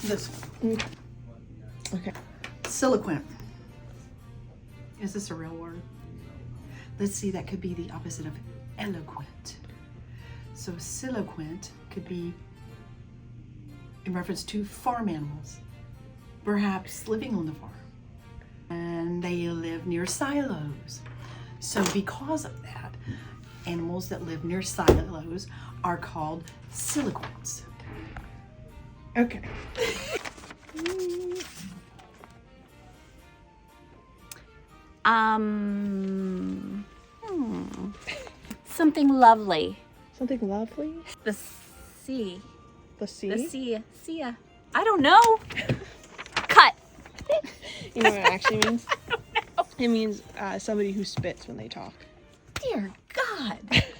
This one. Okay. Sialoquent. Is this a real word? Let's see, that could be the opposite of eloquent. So sialoquent could be in reference to farm animals, perhaps living on the farm. And they live near silos. So because of that, animals that live near silos are called sialoquents. Okay. Something lovely. Something lovely? The sea. The sea? The sea. Sea. I don't know. Cut. You know what it actually means? It means somebody who spits when they talk. Dear God.